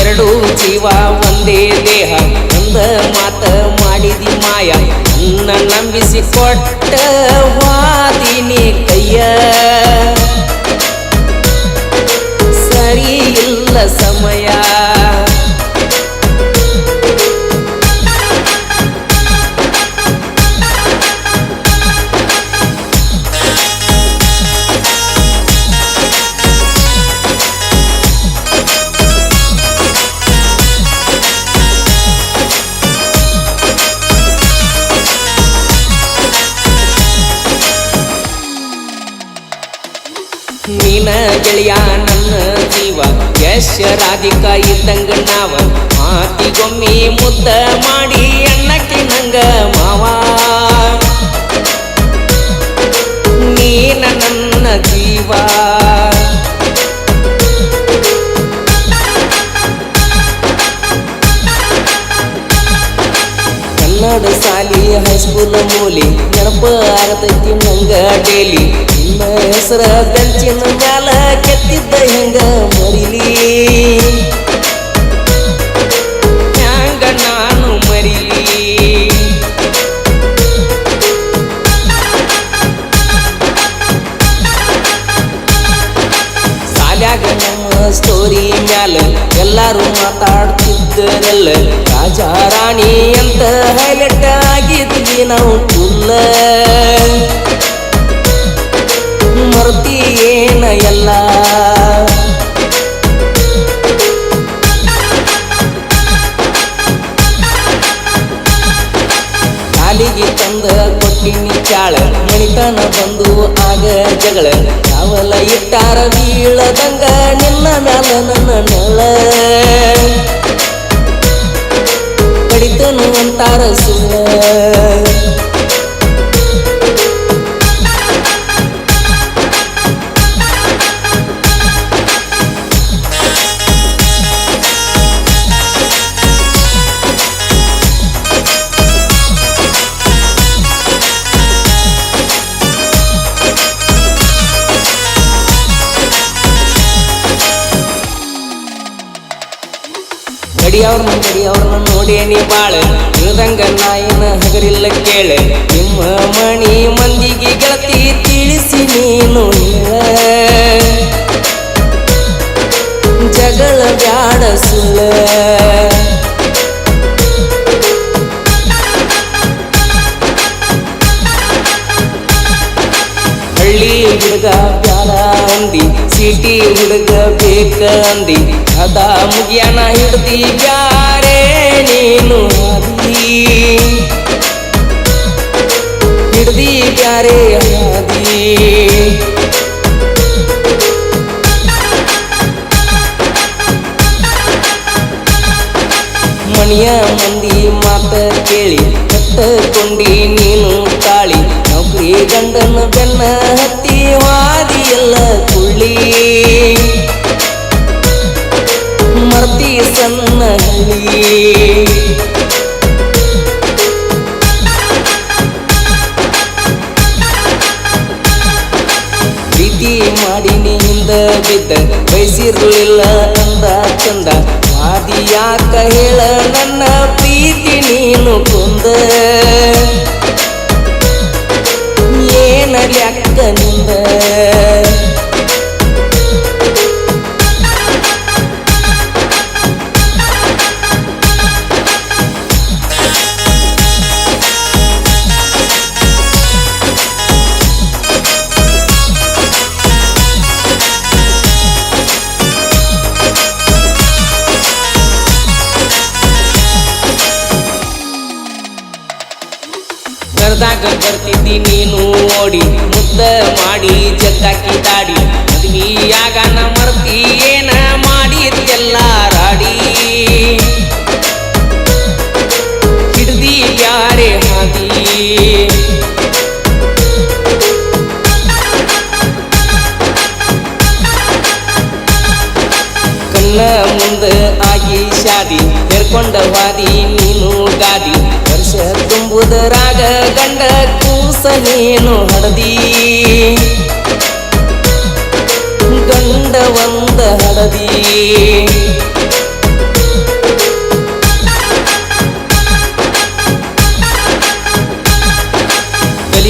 ಎರಡು ಜೀವ ಒಂದೇ ದೇಹ ಒಂದ ಮಾತ ಮಾಡಿದಿ ಮಾಯ ನನ್ನ ನಂಬಿಸಿ ಕೊಟ್ಟ ವಾದಿನಿ ಕೈಯ ಸರಿ ಇಲ್ಲ ಸಮಯ ನೀನ ಗೆಳೆಯ ನನ್ನ ಜೀವ ಯಶ ರಾಧಿಕಾ ಇದ್ದಂಗ ನಾವ ಮಾತಿಗೊಮ್ಮೆ ಮುದ್ದ ಮಾಡಿ ಅಣ್ಣಕ್ಕೆ ನಂಗ ಮಾವ ನೀನ ನನ್ನ ಜೀವ ಕನ್ನಡ ಸಾಲಿ ಹೈಸ್ಕೂಲ್ ಮೂಲಿ ನೆನಪ ಆಗತೈತಿ ನಂಗ ಡೇಲಿ ನಿನ್ನ ಹೆಸರ ಬೆಂಚಿನ ಮ್ಯಾಲ ಕೆತ್ತಿದ್ದ ಹೆಂಗ ಮರಿಲಿ ಹ್ಯಾಂಗ ನಾನು ಮರಿಲಿ ಸಾಲ್ಯಾಗ ನಮ್ಮ ಸ್ಟೋರಿ ಮ್ಯಾಲ ಎಲ್ಲಾರು ಮಾತಾಡ್ತಿದ್ದರಲ್ಲ ರಾಜ ರಾಣಿ ಅಂತ ಹೈಲೈಟ್ ಆಗಿದ್ವಿ ನಾವು ಫುಲ್ಲ ಮರ್ತಿ ಏನ ಎಲ್ಲ ಕಾಲಿಗೆ ತಂದ ಕೊಟ್ಟಿನಿ ಚಾಳ ಮಣಿತನ ಬಂದು ಆಗ ಜಗಳ ಯಾವಲ್ಲ ಇಟ್ಟಾರ ಬೀಳದಂಗ ನಿನ್ನ ಮ್ಯಾಲ ನನ್ನ ನೆಳ ಕಡಿತನು ಅಂತಾರ ಸುಳ್ಳ ಗಡಿಯವ್ರನ್ನ ನೋಡೇನಿ ಬಾಳ ಇಳ್ದಂಗ ನಾಯಿನ ಹಗರಿಲ್ಲ ಕೇಳ ನಿಮ್ಮ ಮಣಿ ಮಂದಿಗೆ ಗೆಳತಿ ತಿಳಿಸಿ ನೀನು ಜಗಳ ಬ್ಯಾಡ ಸುಳ್ಳ ಹಳ್ಳಿ ಹುಡುಗ ಬ್ಯಾಡ ಅಂದಿ ಸಿಟಿ ಹುಡುಗ ಬೇಕ ಅಂದಿ ಅದ ಮುಗಿಯನ ಹಿಡ್ದಿ ಬ್ಯಾರೆ ನೀನು ಹಾದಿ ಹಿಡ್ದಿ ಬ್ಯಾರೆ ಹಾದಿ ಮಣಿಯ ಮಂದಿ ಮಾತ ಕೇಳಿ ಕಟ್ಟಕೊಂಡಿ ನೀನು ತಾಳಿ ನೌಕರಿ ಗಂಡನ ಬೆನ್ನ ಹತ್ತಿ ವಾದಿ ಎಲ್ಲ ಕುಳ್ಳಿ ಮರ್ತಿ ಸಣ್ಣ ಹಳ್ಳಿ ಪ್ರೀತಿ ಮಾಡಿ ನಿಂದ ಬಿದ್ದ ಬಯಸಿರ್ಲಿಲ್ಲ ಅಂದ ಚಂದ ವಾದಿ ಯಾಕ ಹೇಳ ನನ್ನ ಪ್ರೀತಿ ನೀನು ಕೊಂದ ಏನ ಲೆಕ್ಕ ನಿಂದ ಕರ್ದಾಗ ಬರ್ತಿದ್ದಿ ನೀನು ಓಡಿ ಮುದ್ದ ಮಾಡಿ ಜಗ್ಗಾಕಿ ದಾಡಿ ಮದ್ವಿಯಾಗನ ಮರ್ತಿ ಏನ ಮಾಡಿದ್ದೆಲ್ಲ ರಾಡಿ ಹಿಡ್ದಿ ಬ್ಯಾರೆ ಹಾದಿ ಕಣ್ಣ ಮುಂದ ಆಗಿ ಶಾದಿ ತೆರ್ಕೊಂಡ ವಾದಿ ನೀನು ಗಾದಿ ವರ್ಷ ತುಂಬುದರಾಗ ಗಂಡ ಕೂಸ ನೀನು ಹಡದಿ ಗಂಡ ಒಂದ ಹಡದಿ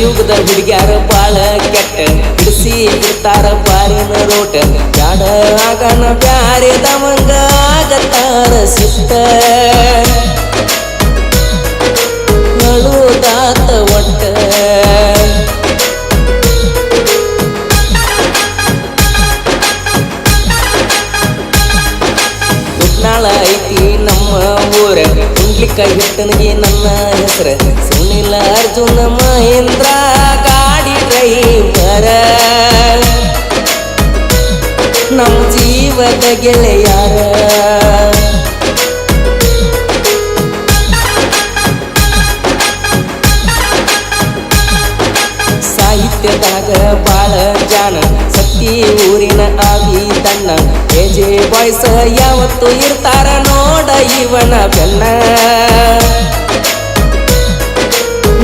ಕಲಿಯುಗದ ಹುಡುಗ್ಯಾರ ಬಾಳ ಕೆಟ್ಟ ಬಿಡಿಸಿ ಬಿಡ್ತಾರ ಬಾರಿನ ರೋಟ ಬ್ಯಾಡ ಆಗನ ಬ್ಯಾರೆದವಂಗ ಆಗತ್ತಾರ ಸಿಟ್ಟ ನಳುದಾತ ಒಟ್ಟ ಕುಟ್ನಾಳ ಐತಿ ನಮ್ಮ ಊರ ಕುಂಡ್ಲಿಕ್ಕ ಹಿಟ್ಟನಿಗೆ ನನ್ನ ಹೆಸರ ಸುನಿಲ ಅರ್ಜುನ ಮಹೇಂದ್ರ ಗಾಡಿ ಡ್ರೈವರ ನಮ್ಮ ಜೀವದ ಗೆಳೆಯಾರ ಸಾಹಿತ್ಯದಾಗ ಬಾಳ ಜಾನ ಸತ್ತಿ ಊರಿನ ಆವಿ ತನ್ನ ಎಜೆ ಬಾಯ್ಸ ಯಾವತ್ತು ಇರ್ತಾರ ನೋಡ ಇವನ ಬೆನ್ನ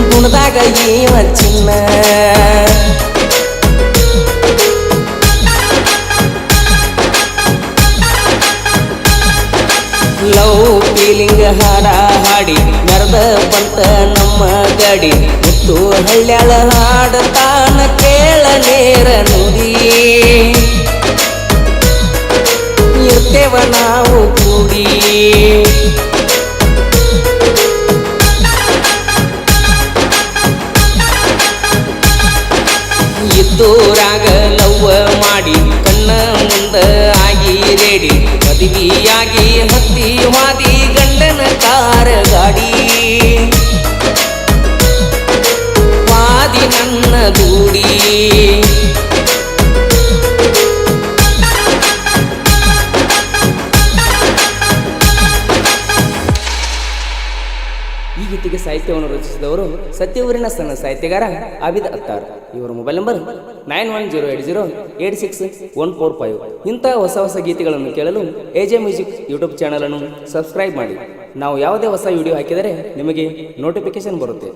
ಗುಣದಾಗ ಇವ ಚಿನ್ನ ಲವ್ ಫೀಲಿಂಗ್ ಹಾಡ ಹಾಡಿ ಮೆರೆದ ಬಂತ ನಮ್ಮ ಗಾಡಿ ಮುತ್ತು ಹಳ್ಳ್ಯಾಳ ಹಾಡತಾನ ಕೇಳ ನೇರ ನುಡಿ ಇರ್ತೇವ ನಾವು ಕೂಡಿ ಇದ್ದೂರಾಗ ಲವ್ವ ಮಾಡಿ ಕಣ್ಣ ಮುಂದ ಆಗಿ ರೇಡಿ ಮದುವೆಯಾಗಿ ಹತ್ತಿ ಹಾದಿ ಗಂಡನ ಕಾರ ಗಾಡಿ ವಾದಿ ನನ್ನ ದೂಡಿ ಈ ಗೀತೆಗೆ ಸಾಹಿತ್ಯವನ್ನು ರಚಿಸಿದವರು ಸತ್ಯವೂರಿನ ಸಣ್ಣ ಸಾಹಿತ್ಯಗಾರ ಆಬಿದ್ ಅತ್ತಾರ್. ಇವರ ಮೊಬೈಲ್ ನಂಬರ್ 9108086145. ಇಂಥ ಹೊಸ ಹೊಸ ಗೀತೆಗಳನ್ನು ಕೇಳಲು ಎಜೆ ಮ್ಯೂಸಿಕ್ ಯೂಟ್ಯೂಬ್ ಚಾನಲ್ ಅನ್ನು ಸಬ್ಸ್ಕ್ರೈಬ್ ಮಾಡಿ. ನಾವು ಯಾವುದೇ ಹೊಸ ವಿಡಿಯೋ ಹಾಕಿದರೆ ನಿಮಗೆ ನೋಟಿಫಿಕೇಶನ್ ಬರುತ್ತೆ.